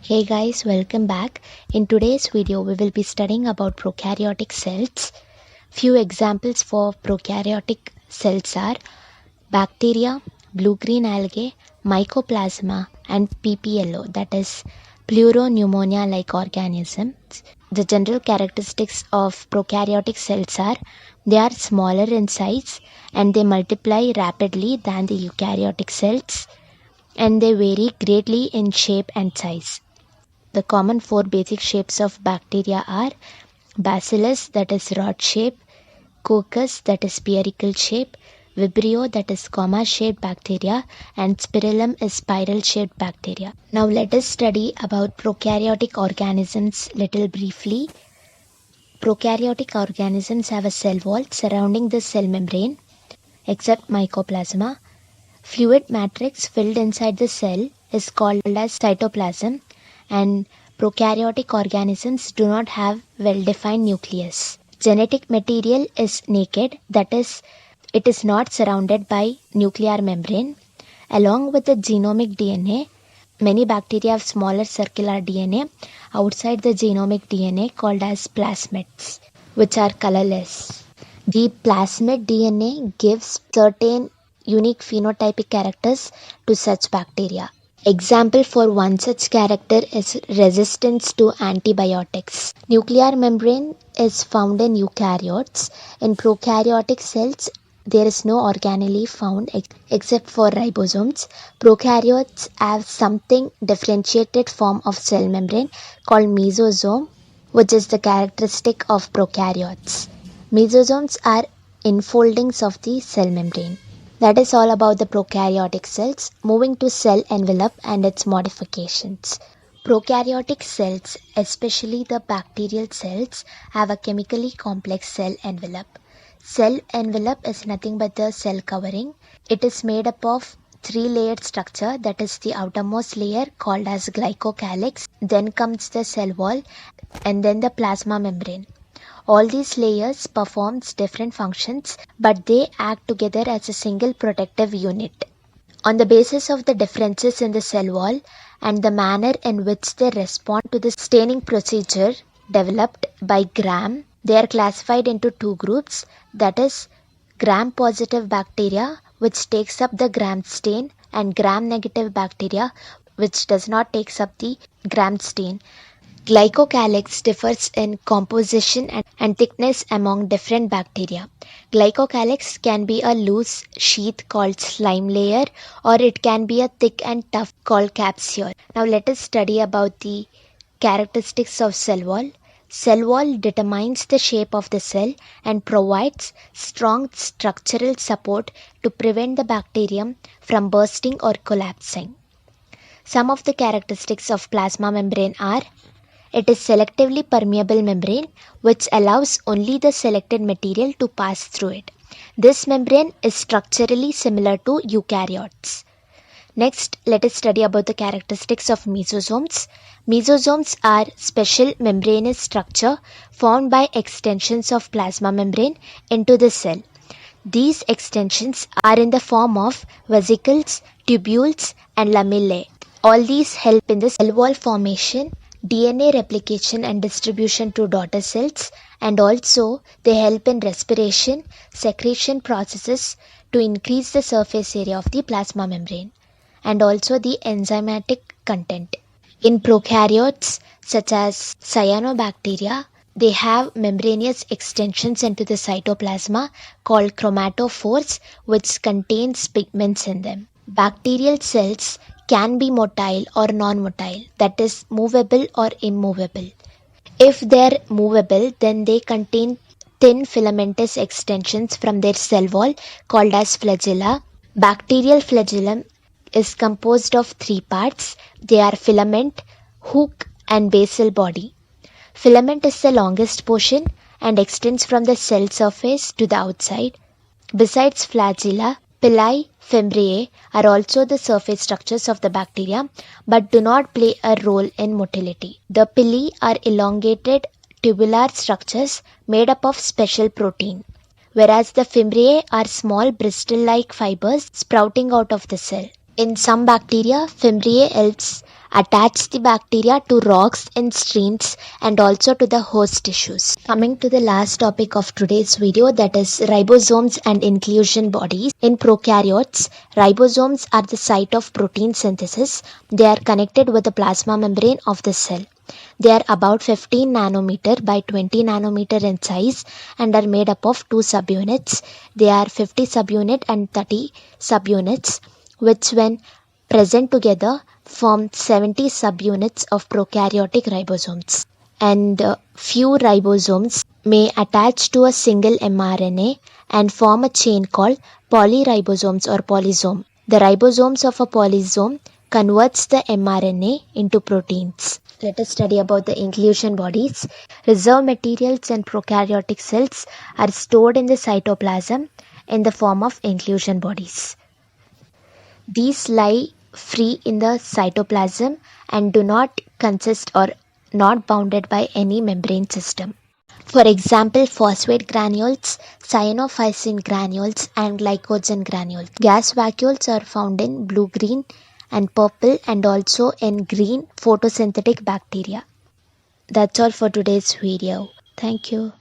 Hey guys, welcome back. In today's video, we will be studying about prokaryotic cells. Few examples for prokaryotic cells are bacteria, blue-green algae, mycoplasma, and PPLO, that is pleuropneumonia-like organisms. The general characteristics of prokaryotic cells are they are smaller in size and they multiply rapidly than the eukaryotic cells, and they vary greatly in shape and size. The common four basic shapes of bacteria are bacillus, that is rod shape, coccus, that is spherical shape, vibrio, that is comma shaped bacteria, and spirillum is spiral shaped bacteria. Now let us study about prokaryotic organisms little briefly. Prokaryotic organisms have a cell wall surrounding the cell membrane except mycoplasma. Fluid matrix filled inside the cell is called as cytoplasm, and prokaryotic organisms do not have well-defined nucleus. Genetic material is naked, that is, it is not surrounded by nuclear membrane. Along with the genomic DNA, many bacteria have smaller circular DNA outside the genomic DNA called as plasmids, which are colorless. The plasmid DNA gives certain unique phenotypic characters to such bacteria. Example for one such character is resistance to antibiotics. Nuclear membrane is found in eukaryotes. In prokaryotic cells, there is no organelle found except for ribosomes. Prokaryotes have something differentiated form of cell membrane called mesosome, which is the characteristic of prokaryotes. Mesosomes are enfoldings of the cell membrane. That is all about the prokaryotic cells. Moving to cell envelope and its modifications. Prokaryotic cells, especially the bacterial cells, have a chemically complex cell envelope. Cell envelope is nothing but the cell covering. It is made up of three-layered structure, that is the outermost layer called as glycocalyx, then comes the cell wall, and then the plasma membrane. All these layers performs different functions, but they act together as a single protective unit. On the basis of the differences in the cell wall and the manner in which they respond to the staining procedure developed by Gram, they are classified into two groups, that is gram-positive bacteria, which takes up the Gram stain, and gram-negative bacteria, which does not takes up the Gram stain. Glycocalyx differs in composition and thickness among different bacteria. Glycocalyx can be a loose sheath called slime layer, or it can be a thick and tough called capsule. Now let us study about the characteristics of cell wall. Cell wall determines the shape of the cell and provides strong structural support to prevent the bacterium from bursting or collapsing. Some of the characteristics of plasma membrane are: it is selectively permeable membrane which allows only the selected material to pass through it. This membrane is structurally similar to eukaryotes. Next, let us study about the characteristics of mesosomes. Mesosomes are special membranous structure formed by extensions of plasma membrane into the cell. These extensions are in the form of vesicles, tubules, and lamellae. All these help in the cell wall formation, DNA replication and distribution to daughter cells, and also they help in respiration, secretion processes to increase the surface area of the plasma membrane, and also the enzymatic content. In prokaryotes such as cyanobacteria, they have membranous extensions into the cytoplasma called chromatophores, which contains pigments in them. Bacterial cells can be motile or non-motile, that is movable or immovable. If they are movable, then they contain thin filamentous extensions from their cell wall called as flagella. Bacterial flagellum is composed of three parts. They are filament, hook, and basal body. Filament is the longest portion and extends from the cell surface to the outside. Besides flagella, pili, fimbriae are also the surface structures of the bacteria but do not play a role in motility. The pili are elongated tubular structures made up of special protein, whereas the fimbriae are small bristle-like fibers sprouting out of the cell. In some bacteria, Fimbriae helps attach the bacteria to rocks and streams and also to the host tissues. Coming to the last topic of today's video, that is ribosomes and inclusion bodies. In prokaryotes, ribosomes are the site of protein synthesis. They are connected with the plasma membrane of the cell. They are about 15 nanometer by 20 nanometer in size and are made up of two subunits. They are 50 subunit and 30 subunits, which when present together form 70 subunits of prokaryotic ribosomes. And few ribosomes may attach to a single mRNA and form a chain called polyribosomes or polysome. The ribosomes of a polysome converts the mRNA into proteins. Let us study about the inclusion bodies. Reserve materials in prokaryotic cells are stored in the cytoplasm in the form of inclusion bodies. These lie free in the cytoplasm and do not consist or not bounded by any membrane system. For example, phosphate granules, cyanophysin granules, and glycogen granules. Gas vacuoles are found in blue-green and purple and also in green photosynthetic bacteria. That's all for today's video. Thank you.